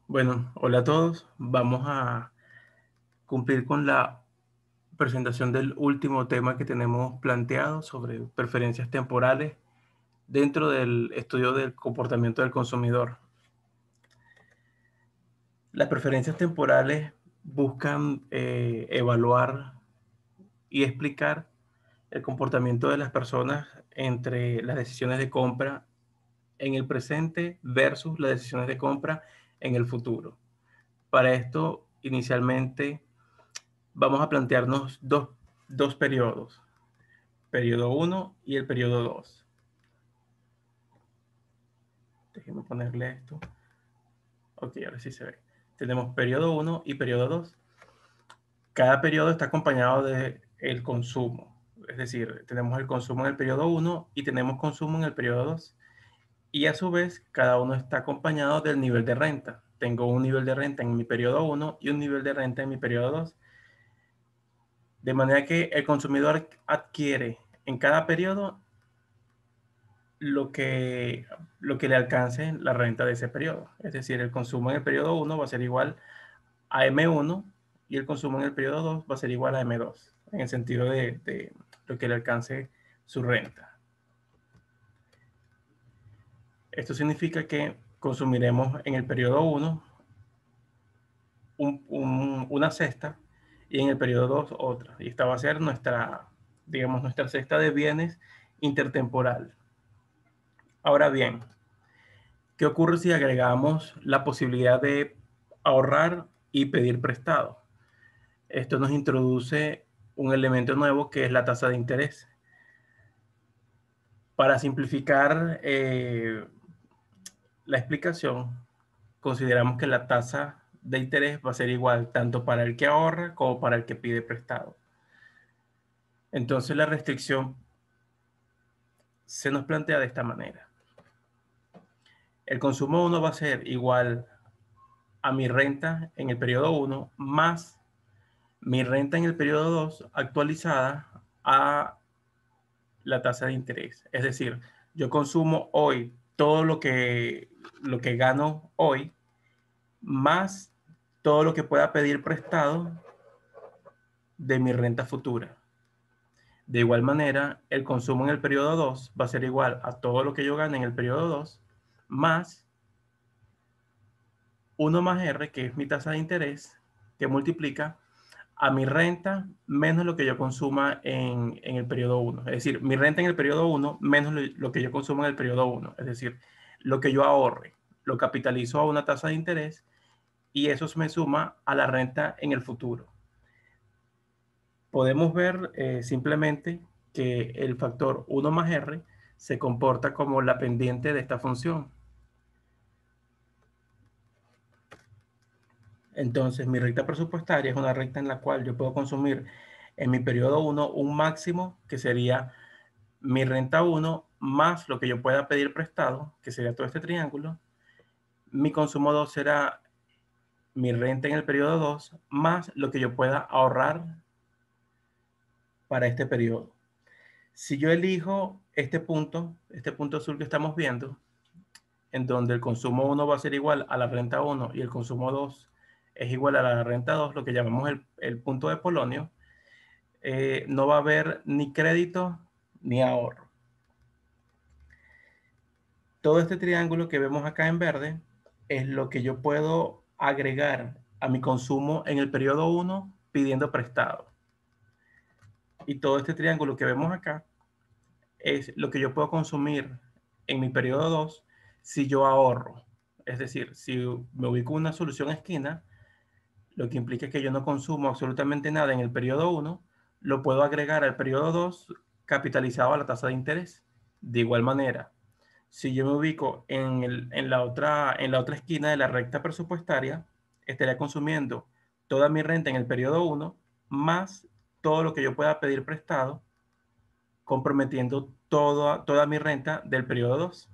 Bueno, hola a todos. Vamos a cumplir con la presentación del último tema que tenemos planteado sobre preferencias temporales dentro del estudio del comportamiento del consumidor. Las preferencias temporales buscan evaluar y explicar el comportamiento de las personas entre las decisiones de compra en el presente versus las decisiones de compra en el futuro. Para esto, inicialmente, vamos a plantearnos dos periodos, periodo 1 y el periodo 2. Déjenme ponerle esto. Ok, ahora sí se ve. Tenemos periodo 1 y periodo 2. Cada periodo está acompañado de el consumo. Es decir, tenemos el consumo en el periodo 1 y tenemos consumo en el periodo 2. Y a su vez, cada uno está acompañado del nivel de renta. Tengo un nivel de renta en mi periodo 1 y un nivel de renta en mi periodo 2. De manera que el consumidor adquiere en cada periodo lo que, lo que le alcance la renta de ese periodo. Es decir, el consumo en el periodo 1 va a ser igual a M1 y el consumo en el periodo 2 va a ser igual a M2, en el sentido de lo que le alcance su renta. Esto significa que consumiremos en el periodo 1 una cesta y en el periodo 2 otra. Y esta va a ser nuestra cesta de bienes intertemporal. Ahora bien, ¿qué ocurre si agregamos la posibilidad de ahorrar y pedir prestado? Esto nos introduce un elemento nuevo que es la tasa de interés. Para simplificar la explicación, consideramos que la tasa de interés va a ser igual tanto para el que ahorra como para el que pide prestado. Entonces la restricción se nos plantea de esta manera. El consumo 1 va a ser igual a mi renta en el periodo 1 más mi renta en el periodo 2 actualizada a la tasa de interés. Es decir, yo consumo hoy todo lo que gano hoy más todo lo que pueda pedir prestado de mi renta futura. De igual manera, el consumo en el periodo 2 va a ser igual a todo lo que yo gane en el periodo 2 más 1 más R, que es mi tasa de interés, que multiplica a mi renta menos lo que yo consuma en el periodo 1. Es decir, mi renta en el periodo 1 menos lo que yo consumo en el periodo 1. Es decir, lo que yo ahorre, lo capitalizo a una tasa de interés y eso me suma a la renta en el futuro. Podemos ver simplemente que el factor 1 más R se comporta como la pendiente de esta función. Entonces, mi recta presupuestaria es una recta en la cual yo puedo consumir en mi periodo 1 un máximo que sería mi renta 1 más lo que yo pueda pedir prestado, que sería todo este triángulo. Mi consumo 2 será mi renta en el periodo 2 más lo que yo pueda ahorrar para este periodo. Si yo elijo este punto azul que estamos viendo, en donde el consumo 1 va a ser igual a la renta 1 y el consumo 2 es igual a la renta 2, lo que llamamos el punto de Polonio, no va a haber ni crédito ni ahorro. Todo este triángulo que vemos acá en verde es lo que yo puedo agregar a mi consumo en el periodo 1 pidiendo prestado. Y todo este triángulo que vemos acá es lo que yo puedo consumir en mi periodo 2 si yo ahorro. Es decir, si me ubico en una solución esquina, lo que implica que yo no consumo absolutamente nada en el periodo 1, lo puedo agregar al periodo 2 capitalizado a la tasa de interés. De igual manera, si yo me ubico en la otra esquina de la recta presupuestaria, estaría consumiendo toda mi renta en el periodo 1 más todo lo que yo pueda pedir prestado, comprometiendo toda mi renta del periodo 2.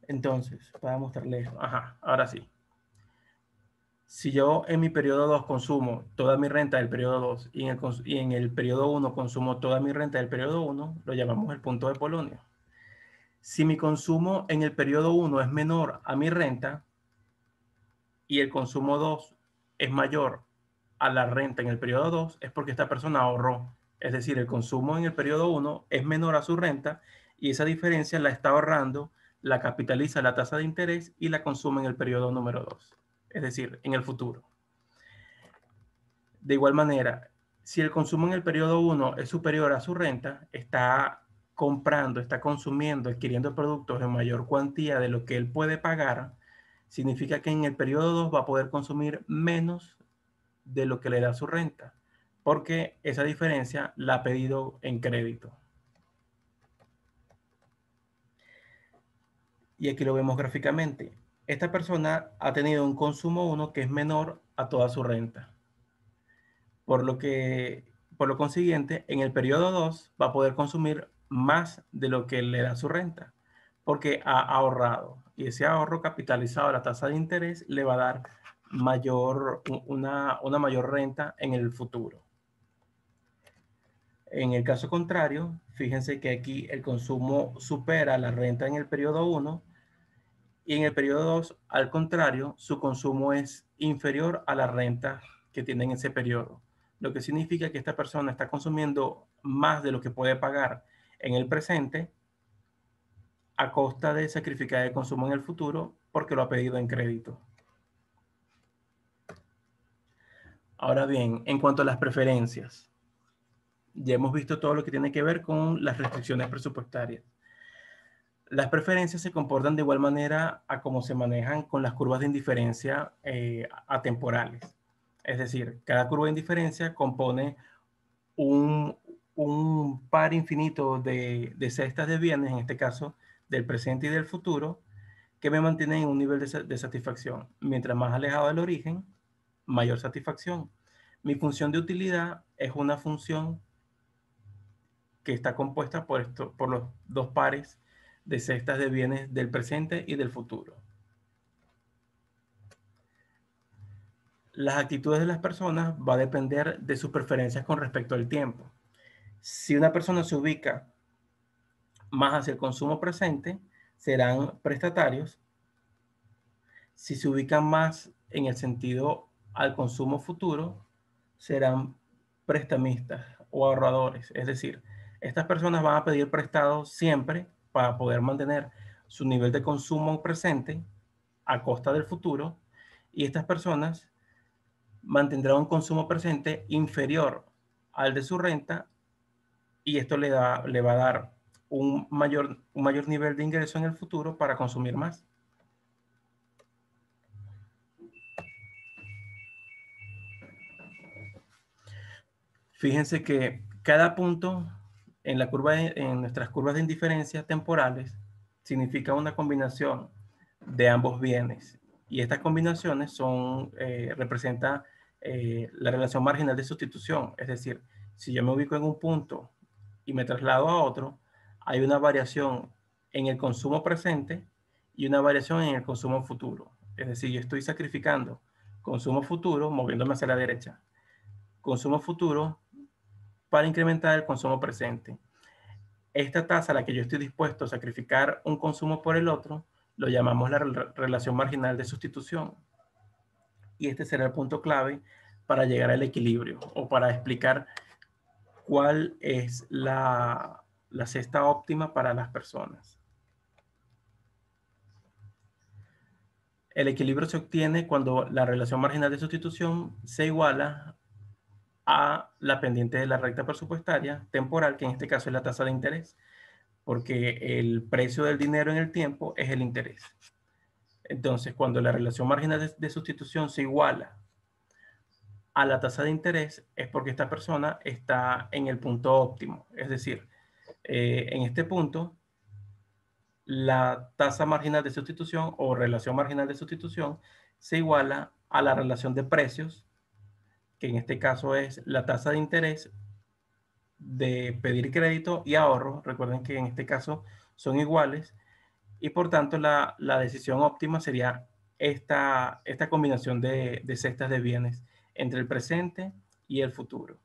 Entonces, para mostrarles, ahora sí. Si yo en mi periodo 2 consumo toda mi renta del periodo 2 y en el periodo 1 consumo toda mi renta del periodo 1, lo llamamos el punto de Polonio. Si mi consumo en el periodo 1 es menor a mi renta y el consumo 2 es mayor a la renta en el periodo 2, es porque esta persona ahorró. Es decir, el consumo en el periodo 1 es menor a su renta y esa diferencia la está ahorrando, la capitaliza la tasa de interés y la consume en el periodo número 2, es decir, en el futuro. De igual manera, si el consumo en el periodo 1 es superior a su renta, está comprando, está consumiendo, adquiriendo productos en mayor cuantía de lo que él puede pagar, significa que en el periodo 2 va a poder consumir menos de lo que le da su renta, porque esa diferencia la ha pedido en crédito. Y aquí lo vemos gráficamente. Esta persona ha tenido un consumo 1 que es menor a toda su renta. Por lo consiguiente, en el periodo 2 va a poder consumir más de lo que le da su renta, porque ha ahorrado. Y ese ahorro capitalizado a la tasa de interés le va a dar una mayor renta en el futuro. En el caso contrario, fíjense que aquí el consumo supera la renta en el periodo 1 y en el periodo 2, al contrario, su consumo es inferior a la renta que tiene en ese periodo, lo que significa que esta persona está consumiendo más de lo que puede pagar en el presente a costa de sacrificar el consumo en el futuro porque lo ha pedido en crédito. Ahora bien, en cuanto a las preferencias, ya hemos visto todo lo que tiene que ver con las restricciones presupuestarias. Las preferencias se comportan de igual manera a cómo se manejan con las curvas de indiferencia atemporales. Es decir, cada curva de indiferencia compone un, un par infinito de cestas de bienes, en este caso del presente y del futuro, que me mantienen en un nivel de satisfacción. Mientras más alejado del origen, mayor satisfacción. Mi función de utilidad es una función que está compuesta por los dos pares de cestas de bienes del presente y del futuro. Las actitudes de las personas va a depender de sus preferencias con respecto al tiempo. Si una persona se ubica más hacia el consumo presente, serán prestatarios. Si se ubican más en el sentido al consumo futuro, serán prestamistas o ahorradores. Es decir, estas personas van a pedir prestado siempre para poder mantener su nivel de consumo presente a costa del futuro, y estas personas mantendrán un consumo presente inferior al de su renta, y esto le va a dar un mayor nivel de ingreso en el futuro para consumir más. Fíjense que cada punto en nuestras curvas de indiferencia temporales significa una combinación de ambos bienes. Y estas combinaciones representan la relación marginal de sustitución. Es decir, si yo me ubico en un punto y me traslado a otro, hay una variación en el consumo presente y una variación en el consumo futuro. Es decir, yo estoy sacrificando consumo futuro moviéndome hacia la derecha, consumo futuro para incrementar el consumo presente. Esta tasa a la que yo estoy dispuesto a sacrificar un consumo por el otro, lo llamamos la relación marginal de sustitución. Y este será el punto clave para llegar al equilibrio o para explicar cuál es la cesta óptima para las personas. El equilibrio se obtiene cuando la relación marginal de sustitución se iguala a la pendiente de la recta presupuestaria temporal, que en este caso es la tasa de interés, porque el precio del dinero en el tiempo es el interés. Entonces, cuando la relación marginal de sustitución se iguala a la tasa de interés, es porque esta persona está en el punto óptimo. Es decir, en este punto, la tasa marginal de sustitución o relación marginal de sustitución se iguala a la relación de precios, que en este caso es la tasa de interés de pedir crédito y ahorro. Recuerden que en este caso son iguales y por tanto la decisión óptima sería esta combinación de cestas de bienes entre el presente y el futuro.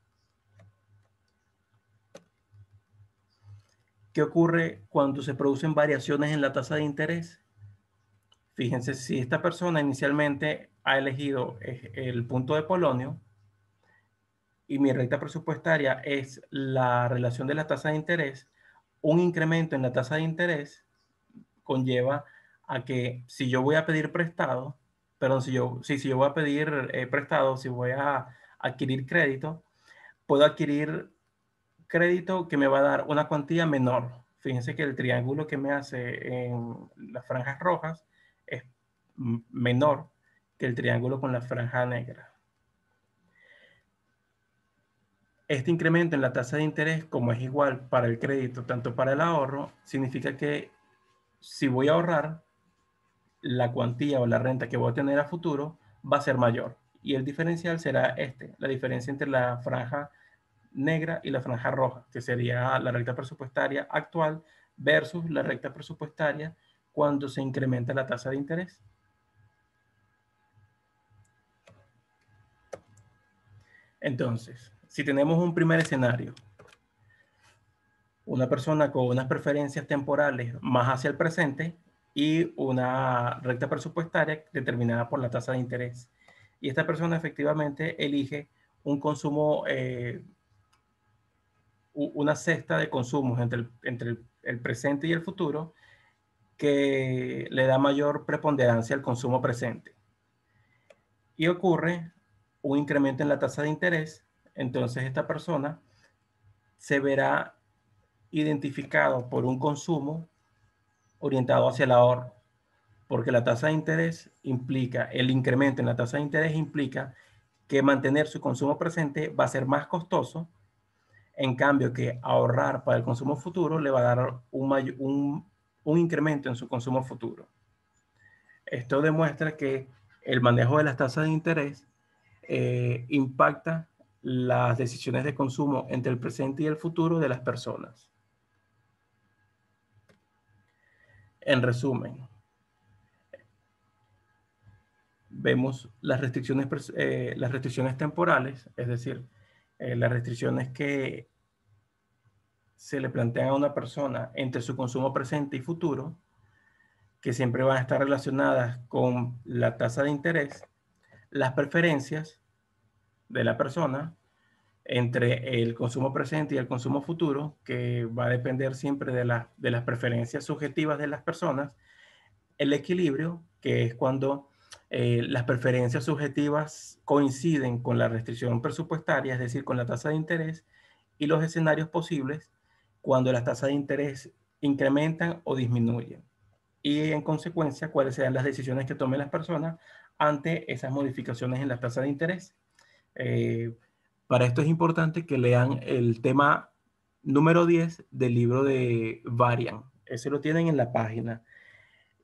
¿Qué ocurre cuando se producen variaciones en la tasa de interés? Fíjense, si esta persona inicialmente ha elegido el punto de Polonio y mi recta presupuestaria es la relación de la tasa de interés, un incremento en la tasa de interés conlleva a que si yo voy a pedir prestado, perdón, si yo voy a pedir prestado, si voy a adquirir crédito, puedo adquirir crédito que me va a dar una cuantía menor. Fíjense que el triángulo que me hace en las franjas rojas es menor que el triángulo con la franja negra. Este incremento en la tasa de interés, como es igual para el crédito, tanto para el ahorro, significa que si voy a ahorrar, la cuantía o la renta que voy a tener a futuro va a ser mayor. Y el diferencial será la diferencia entre la franja negra y la franja roja, que sería la recta presupuestaria actual versus la recta presupuestaria cuando se incrementa la tasa de interés. Entonces, si tenemos un primer escenario, una persona con unas preferencias temporales más hacia el presente y una recta presupuestaria determinada por la tasa de interés. Y esta persona efectivamente elige un consumo, una cesta de consumos entre el presente y el futuro que le da mayor preponderancia al consumo presente. Y ocurre un incremento en la tasa de interés, entonces esta persona se verá identificado por un consumo orientado hacia el ahorro, porque la tasa de interés implica, el incremento en la tasa de interés implica que mantener su consumo presente va a ser más costoso, en cambio que ahorrar para el consumo futuro le va a dar un incremento en su consumo futuro. Esto demuestra que el manejo de las tasas de interés impacta las decisiones de consumo entre el presente y el futuro de las personas. En resumen, vemos las restricciones temporales, es decir, las restricciones que se le plantean a una persona entre su consumo presente y futuro, que siempre van a estar relacionadas con la tasa de interés, las preferencias de la persona entre el consumo presente y el consumo futuro, que va a depender siempre de las preferencias subjetivas de las personas, el equilibrio, que es cuando las preferencias subjetivas coinciden con la restricción presupuestaria, es decir, con la tasa de interés, y los escenarios posibles cuando las tasas de interés incrementan o disminuyen. Y en consecuencia, cuáles serán las decisiones que tomen las personas ante esas modificaciones en la tasa de interés. Eh, para esto es importante que lean el tema número 10 del libro de Varian. Ese lo tienen en la página.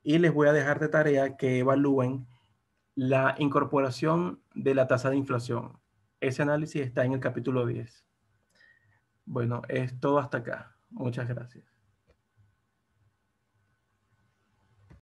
Y les voy a dejar de tarea que evalúen la incorporación de la tasa de inflación. Ese análisis está en el capítulo 10. Bueno, es todo hasta acá. Muchas gracias.